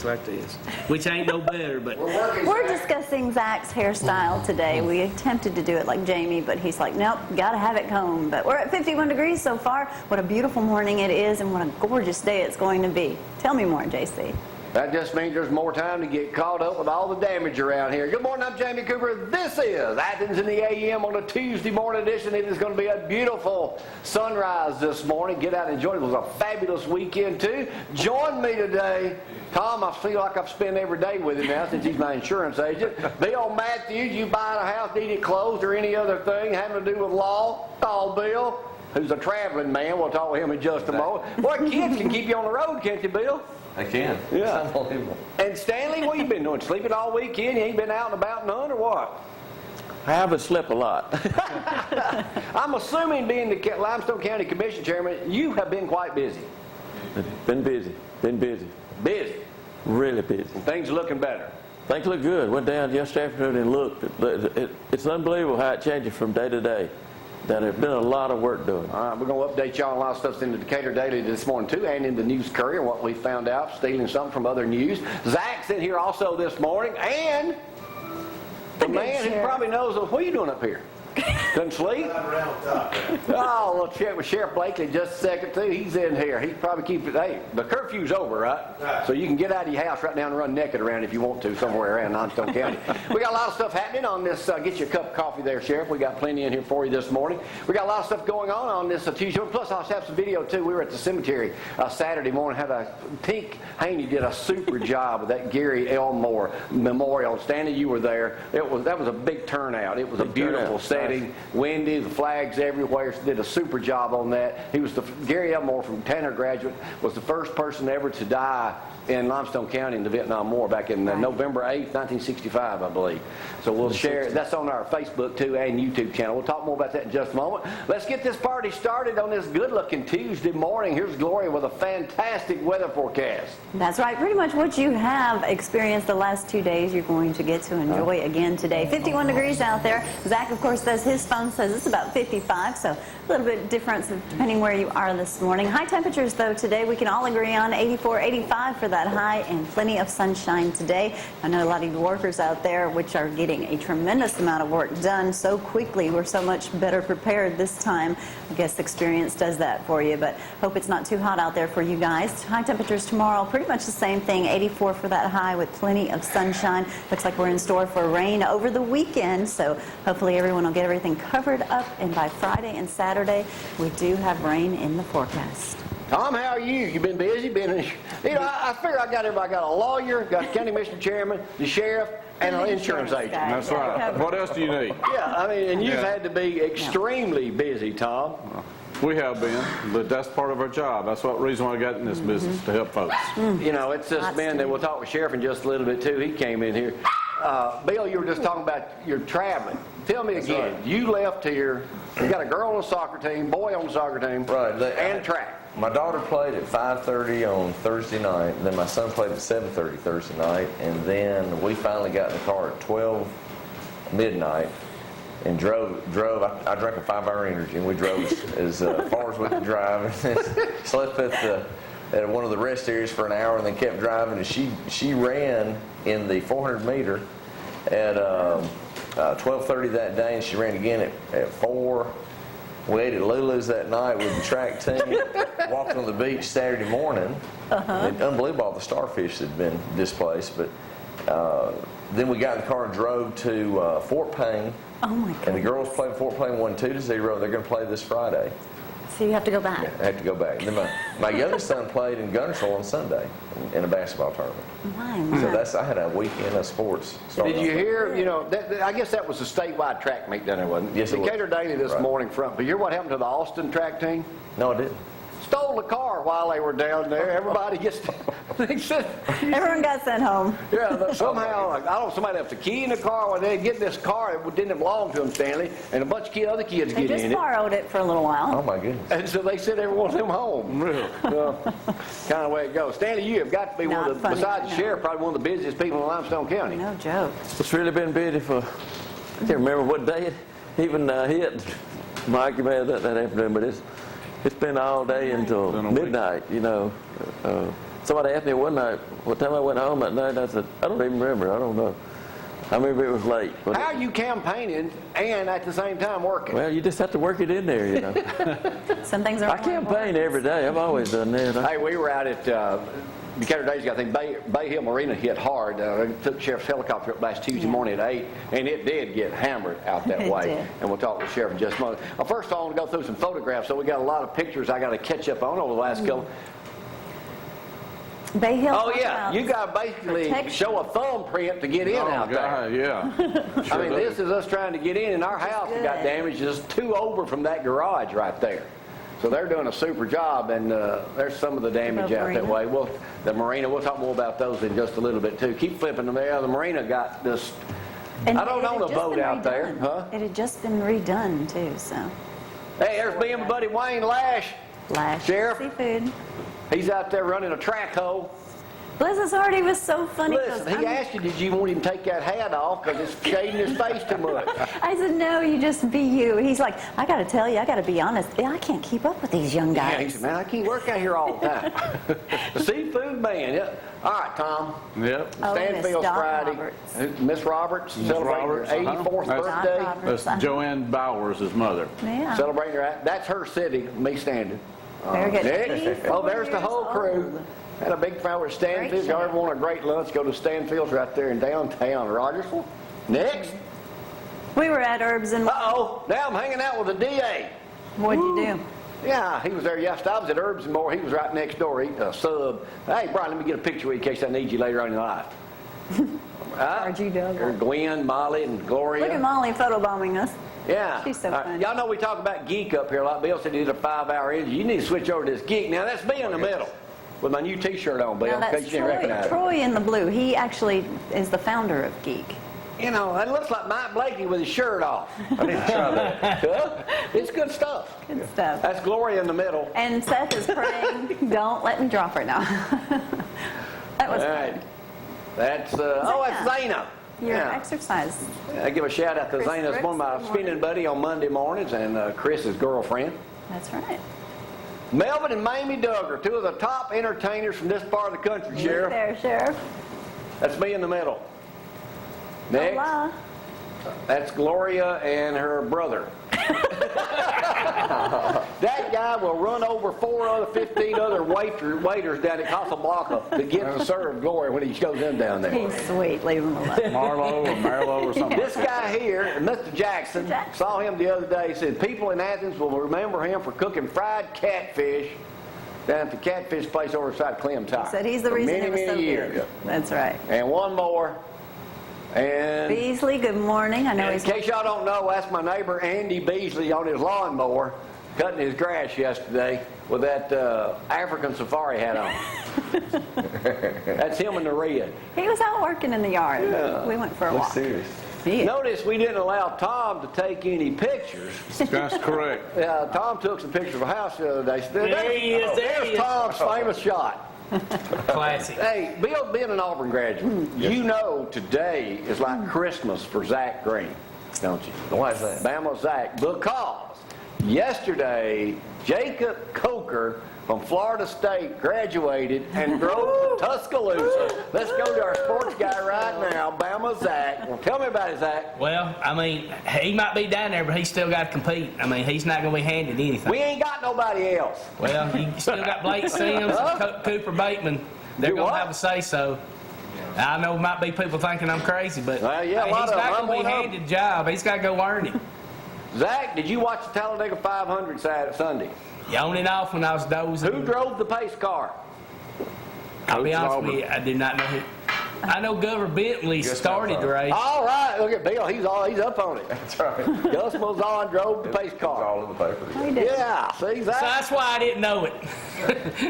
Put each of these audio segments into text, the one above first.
like this, which ain't no better, but We're discussing Zach's hairstyle today. We attempted to do it like Jamie, but he's like, nope, gotta have it combed. But we're at 51 degrees so far. What a beautiful morning it is, and what a gorgeous day it's going to be. Tell me more, JC. That just means there's more time to get caught up with all the damage around here. Good morning, I'm Jamie Cooper. This is Athens in the AM on a Tuesday morning edition. It is going to be a beautiful sunrise this morning. Get out and enjoy it. It was a fabulous weekend, too. Join me today. Tom, I feel like I've spent every day with him now since he's my insurance agent. Bill Mathews, you buying a house, need it closed, or any other thing having to do with law, call Bill, who's a traveling man. We'll talk with him in just a moment. Boy, kids can keep you on the road, can't you, Bill? They can. Yeah. It's unbelievable. And Stanley, what you been doing? Sleeping all weekend? You ain't been out and about none, or what? I haven't slept a lot. I'm assuming, being the Limestone County Commission Chairman, you have been quite busy. Been busy. Busy. Really busy. And things are looking better. Things look good. Went down yesterday afternoon and looked. It's unbelievable how it changes from day to day. That there's been a lot of work done. All right, we're going to update y'all on a lot of stuff in the Decatur Daily this morning, too, and in the News Courier, what we found out, stealing something from other news. Zach's in here also this morning, and the man who probably knows, what are you doing up here? Couldn't sleep? Oh, we'll check with Sheriff Blakely in just a second, too. He's in here. He's probably keeping, hey, the curfew's over, right? So you can get out of your house right now and run naked around if you want to somewhere around Limestone County. We got a lot of stuff happening on this. Get you a cup of coffee there, Sheriff. We got plenty in here for you this morning. We got a lot of stuff going on this Tuesday. Plus, I'll have some video, too. We were at the cemetery Saturday morning. Tink Haney did a super job with that Gary Elmore Memorial. Stanley, you were there. That was a big turnout. It was a beautiful setting. Windy, the flags everywhere. Did a super job on that. Gary Elmore, from Tanner graduate, was the first person ever to die in Limestone County in the Vietnam War back in November 8th, 1965, I believe. So we'll share it. That's on our Facebook, too, and YouTube channel. We'll talk more about that in just a moment. Let's get this party started on this good-looking Tuesday morning. Here's Gloria with a fantastic weather forecast. That's right. Pretty much what you have experienced the last 2 days, you're going to get to enjoy again today. 51 degrees out there. Zach, of course, his phone says it's about 55, so a little bit difference depending where you are this morning. High temperatures, though, today we can all agree on 84, 85 for that high, and plenty of sunshine today. I know a lot of you workers out there which are getting a tremendous amount of work done so quickly. We're so much better prepared this time. I guess experience does that for you, but hope it's not too hot out there for you guys. High temperatures tomorrow, pretty much the same thing, 84 for that high with plenty of sunshine. Looks like we're in store for rain over the weekend, so hopefully everyone will get everything covered up, and by Friday and Saturday we do have rain in the forecast. Tom, how are you? You been busy? I figure I got everybody. I got a lawyer, got the county commission chairman, the sheriff, and an insurance agent. That's right. What else do you need? Yeah, I mean, and you've had to be extremely busy, Tom. We have been, but that's part of our job. That's what reason why I got in this business, to help folks. You know, it's just been that we'll talk with Sheriff in just a little bit, too. He came in here. Bill, you were just talking about your traveling. Tell me again, you left here, you got a girl on the soccer team, boy on the soccer team, Right. and track. My daughter played at 5:30 on Thursday night, and then my son played at 7:30 Thursday night, and then we finally got in the car at 12 midnight and drove. I drank a 5-hour energy, and we drove as far as we could drive, and slept at one of the rest areas for an hour, and then kept driving. And she ran in the 400 meter at 12:30 that day, and she ran again at 4. We ate at Lulu's that night with the track team, walked on the beach Saturday morning. And unbelievable, all the starfish that had been displaced. But then we got in the car and drove to Fort Payne. Oh, my goodness. And the girls played Fort Payne, won 2-0. They're going to play this Friday. So you have to go back. Yeah, I have to go back. And then my youngest son played in Guntersville on Sunday in a basketball tournament. My. So I had a weekend of sports. Did you hear, I guess that was a statewide track meet down there, wasn't it? Yes, it was. Decatur Daily this morning front. But you hear what happened to the Austin track team? No, I didn't. Stole the car while they were down there. Everybody gets, Everyone got sent home. Yeah, somehow, I don't know, somebody left the key in the car when they get in this car. It didn't belong to them, Stanley, and a bunch of other kids They get just in it. borrowed it for a little while. Oh, my goodness. And so they sent every one of them home. Really? So, kind of the way it goes. Stanley, you have got to be one of the, besides the sheriff, probably one of the busiest people in Limestone County. No joke. It's really been busy for, I can't remember what day it even hit my argument that afternoon, but it's been all day until midnight, somebody asked me one night, what time I went home that night, I said, I don't even remember. I don't know. I remember it was late. But How are you campaigning and at the same time working? well, you just have to work it in there, you know. Some things are I campaign every day. I've always done that. Hey, we were out at Decatur days ago. I think Bay Hill Marina hit hard. They took Sheriff's helicopter up last Tuesday morning at 8, and it did get hammered out that It way. did. And we'll talk with Sheriff in just a moment. Well, first of all, I want to go through some photographs. So we got a lot of pictures I got to catch up on over the last couple. Bay Hill. Oh talked yeah, about you got to basically protection. show a thumbprint to get in out there. God, yeah. I mean, this is us trying to get in, and our house that got good. damaged is 2 over from that garage right there. So they're doing a super job, and there's some of the damage About out that marina? way. Well, the marina, we'll talk more about those in just a little bit too. Keep flipping them there. The marina got this. And I don't it had own a just boat been out there, redone. huh? It had just been redone too, so. Hey, there's me and my buddy Wayne Lash. Lash Sheriff? Seafood. He's out there running a track hole. Bliz's Hardy was so funny. 'cause Listen, he asked you, did you want him to take that hat off because it's shading his face too much? I said, no, you just be you. He's like, I got to tell you, I got to be honest. I can't keep up with these young Yeah, he guys. said, man, I can't work out here all the time. The seafood man, yeah. All right, Tom. Yep. Oh, Miss Stanfield's Doc Friday. Roberts. Miss Roberts celebrating Roberts, her uh-huh. 84th That's- birthday. Doc Roberts. That's Joanne Bowers' mother. Yeah. Celebrating her. That's her city, me standing. Very good. Next. 84 Oh, there's the whole years crew. old. Had a big crowd at Stanfield's. Great Y'all show. ever want a great lunch, go to Stanfield's right there in downtown Rogersville. Next. We were at Herbs and Uh-oh, now I'm hanging out with the DA. what'd you do? Yeah, he was there yesterday. I was at Herbs and More. He was right next door eating a sub. Hey, Brian, let me get a picture with you in case I need you later on in life. RG Double. Gwen, Molly, and Gloria. Look at Molly photobombing us. Yeah. She's so funny. Y'all know we talk about geek up here a lot. Bill said he did a 5-hour interview. You need to switch over to this geek. Now, that's me in the middle with my new T-shirt on, Bill, Now in that's case you didn't Troy, recognize it. Troy in the blue. He actually is the founder of Geek. You know, that looks like Mike Blakey with his shirt off. I need to try that. Huh? It's good stuff. Good stuff. That's Gloria in the middle. And Seth is praying, don't let me drop her now. That was All right. fun. That's, that's Zana. Your Yeah. exercise. I give a shout out to Chris Zana. It's Brooks, one of my good morning. spinning buddy on Monday mornings, and Chris's girlfriend. That's right. Melvin and Mamie Duggar, 2 of the top entertainers from this part of the country, You Sheriff. there, Sheriff. That's me in the middle. Next, Hola. that's Gloria and her brother. That guy will run over 15 other waiters down at Casablanca to get to serve Gloria when he goes in down there. He's sweet. Leave him alone. Marlo or Marlo or something. This guy here, Mr. Jackson, saw him the other day, said people in Athens will remember him for cooking fried catfish down at the catfish place over beside Clem Tire. Said he's the for reason many, it was so many years. good. That's right. And one more. And Beasley, good morning. I know in he's case y'all don't know, that's my neighbor Andy Beasley on his lawnmower cutting his grass yesterday with that African safari hat on. That's him in the red. he was out working in the yard. Yeah. We went for a Looks walk. serious. Yeah. Notice we didn't allow Tom to take any pictures. That's correct. Tom took some pictures of a house the other day. There he is, there he There's is. Tom's famous shot. Classic. Hey, Bill, being an Auburn graduate, you know today is like Christmas for Zach Green, don't you? Why is that? Bama Zack, because yesterday Jacob Coker from Florida State graduated and drove to Tuscaloosa. Let's go to our sports guy right now, Bama Zack. Well, tell me about it, Zach. Well, I mean, he might be down there, but he's still got to compete. I mean, he's not going to be handed anything. We ain't got nobody else. Well, you still got Blake Sims and Cooper Bateman. They're Do going what? to have a say-so. I know might be people thinking I'm crazy, but Well, yeah, a hey, lot he's of them. not I'm going to be one of them. handed a job. He's got to go earn it. Zach, did you watch the Talladega 500 Sunday? You own it off when I was dozing. Who drove the pace car? I'll be Coach honest Auburn. with you, I do not know who. I know Governor Bentley Gus started the Malzahn. race. All right, look at Bill. He's up on it. That's right. Gus Malzahn drove the pace It's car. all in the paper. He did. Yeah, see So that? that's why I didn't know it.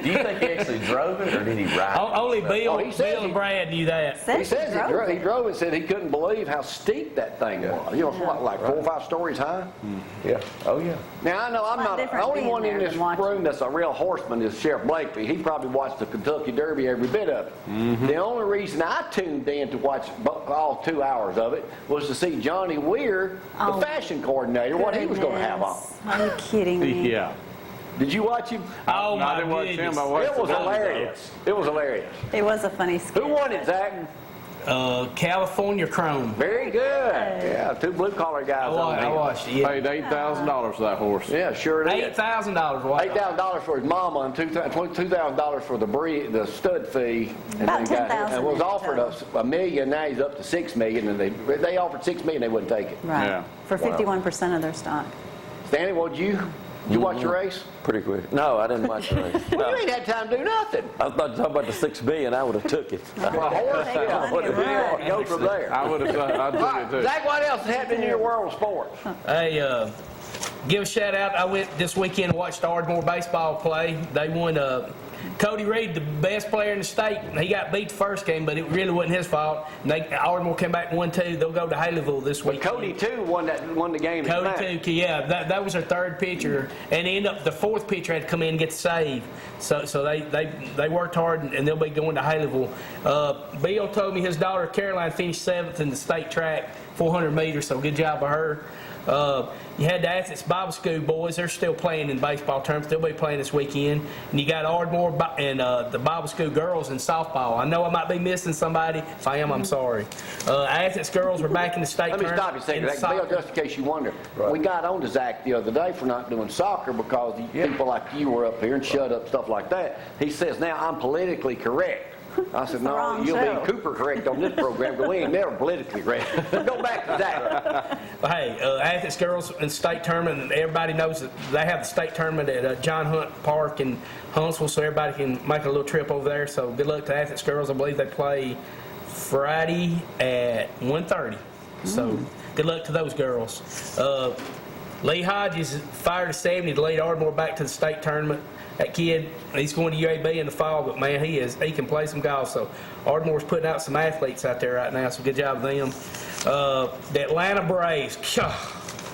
Do you think he actually drove it or did he ride it? Only Bill, Oh, he says Bill he- and Brad knew that. Said He says drove he it. drove and said he couldn't believe how steep that thing was. You know, what, like 4 or 5 stories high? Yeah. Oh, yeah. Now, I know I'm Lot not the different only being one in there this than watching. room that's a real horseman is Sheriff Blakely. He probably watched the Kentucky Derby every bit of it. The only reason I tuned in to watch all 2 hours of it was to see Johnny Weir, the Oh, fashion coordinator, what he was going to have on. Goodness. Are you kidding me? Yeah. Did you watch him? Oh, No, I my didn't watch goodness. him. I watched It was the women, though. hilarious. It was hilarious. It was a funny skit. Who won it, Zach? California Chrome. Very good. Yeah, two blue-collar guys on I there. watched it, yeah. Paid $8,000 for that horse. Yeah, sure did. $8,000. $8,000 for his mama and $2,000 for the stud fee. And About then $10,000 and was in offered us $1 million. Now he's up to $6 million, and they offered $6 million. They wouldn't take it. Right. Yeah. For 51% of their stock. Stanley, what did you watch the race? Pretty quick. No, I didn't watch the race. Well, you ain't had time to do nothing. I thought you were talking about the $6 million. I would have took it. Well, a horse, Take yeah. money and run. Go from there. I would have I'd All took right, it too. Zach, what else is happening in your world of sports? Hey, give a shout out. I went this weekend and watched Ardmore baseball play. They won. Cody Reed, the best player in the state, he got beat the first game, but it really wasn't his fault. And Ardmore came back and won 2. They'll go to Haleyville this week. Cody, too, won the game. Cody too, yeah. That was their third pitcher, and ended up the fourth pitcher had to come in and get the save. So they worked hard, and they'll be going to Haleyville. Bill told me his daughter Caroline finished 7th in the state track, 400 meters. So good job by her. You had the Athens Bible School boys. They're still playing in baseball terms. They'll be playing this weekend. And you got Ardmore and the Bible School girls in softball. I know I might be missing somebody. If I am, I'm sorry. Athens girls were back in the state Let me tournament. stop you a second. in Bill, soccer. just in case you wonder. We got on to Zach the other day for not doing soccer because people like you were up here and shut up, stuff like that. He says, now I'm politically correct. I said, no, wrong you'll show. be Cooper correct on this program, but we ain't never politically correct. Go back to Zach. Well, hey, Athens girls in state tournament, and everybody knows that they have the state tournament at John Hunt Park in Huntsville, so everybody can make a little trip over there. So good luck to Athens girls. I believe they play Friday at 1:30. So good luck to those girls. Lee Hodges fired a 70 to lead Ardmore back to the state tournament. That kid, he's going to UAB in the fall, but man, he can play some golf. So Ardmore's putting out some athletes out there right now, so good job of them. The Atlanta Braves,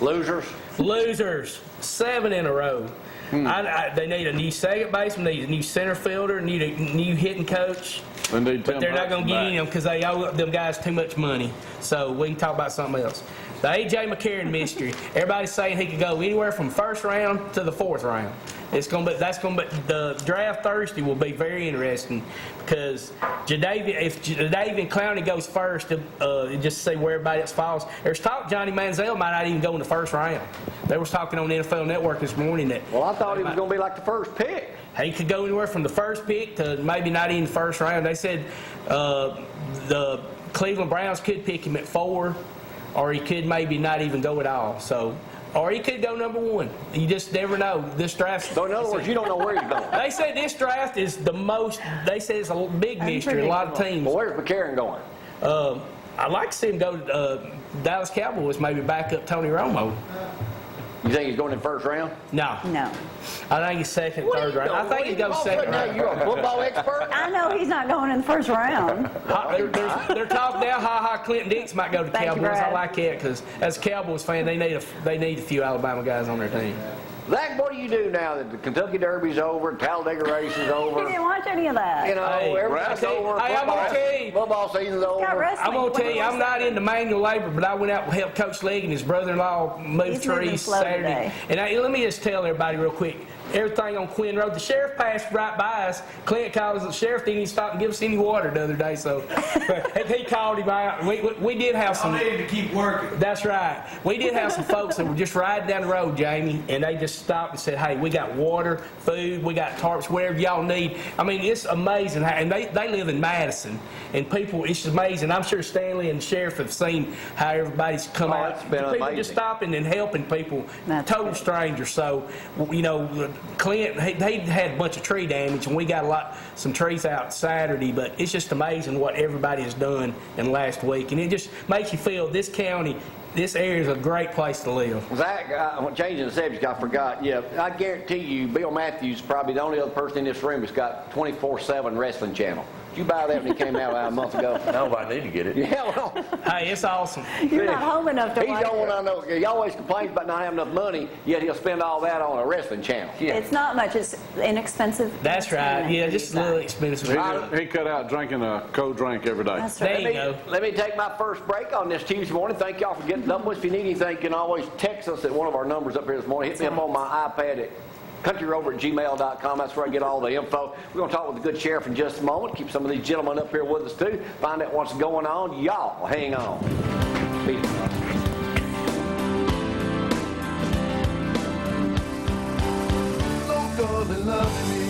losers, 7 in a row. They need a new second baseman, need a new center fielder, need a new hitting coach. But they're not going to get in because they owe them guys too much money. So we can talk about something else. The A.J. McCarron mystery. Everybody's saying he could go anywhere from first round to the 4th round. The draft Thursday will be very interesting because if Jadavian Clowney goes first, just see where everybody else falls. There's talk Johnny Manziel might not even go in the first round. They was talking on the NFL Network this morning that. Well, I thought he was going to be like the first pick. He could go anywhere from the first pick to maybe not even the first round. They said the Cleveland Browns could pick him at 4, or he could maybe not even go at all. So. Or he could go number 1. You just never know. This draft. So in other words, you don't know where he's going. They say this draft is the most. They say it's a big mystery. A lot of teams. Well, where's McCarron going? I'd like to see him go to Dallas Cowboys. Maybe back up Tony Romo. You think he's going in the first round? No. I think he's second, third round. I think he goes second round. You're a football expert? I know he's not going in the first round. They're talking now. Clinton Dix might go to Thank you, Cowboys. Brad. I like that because as a Cowboys fan, they need a few Alabama guys on their team. Zach, what do you do now that the Kentucky Derby's over, Talladega race is You over? didn't watch any of that. You know, Hey, everything's over. hey, I'm gonna tell you. Football season's over. Got wrestling. I'm gonna tell you, I'm not 24/7. into manual labor, but I went out and helped Coach Leg and his brother-in-law move He's moving trees slow Saturday. today. And let me just tell everybody real quick. Everything on Quinn Road. The sheriff passed right by us. Clint called us. The sheriff didn't even stop and give us any water the other day. So he called him out. We did have some. I needed to keep working. That's right. We did have some folks that were just riding down the road, Jamie, and they just stopped and said, "Hey, we got water, food, we got tarps, whatever y'all need." I mean, it's amazing. And they live in Madison, and people, it's amazing. I'm sure Stanley and the sheriff have seen how everybody's come out. It's been People amazing. just stopping and helping people, That's total good. strangers. So, Clint, they had a bunch of tree damage, and we got some trees out Saturday. But it's just amazing what everybody has done in the last week, and it just makes you feel this county, this area is a great place to live. Zach, changing the subject, I forgot. Yeah, I guarantee you, Bill Mathews is probably the only other person in this room that's got 24/7 wrestling channel. Did you buy that when it came out about a month ago? No, but I need to get it. Yeah, well, Hey, it's awesome. You're not home enough to he's watch the one it. I know. He always complains about not having enough money, yet he'll spend all that on a wrestling channel. It's not much. It's inexpensive. That's right. Yeah, just a little expensive. expensive. He cut out drinking a cold drink every day. That's There right. you go. Let me take my first break on this Tuesday morning. Thank y'all for getting up with us. If you need anything, you can always text us at one of our numbers up here this morning. Hit me up on my iPad at countryrover@gmail.com. That's where I get all the info. We're going to talk with the good sheriff in just a moment. Keep some of these gentlemen up here with us, too. Find out what's going on. Y'all, hang on. Peace. They love me.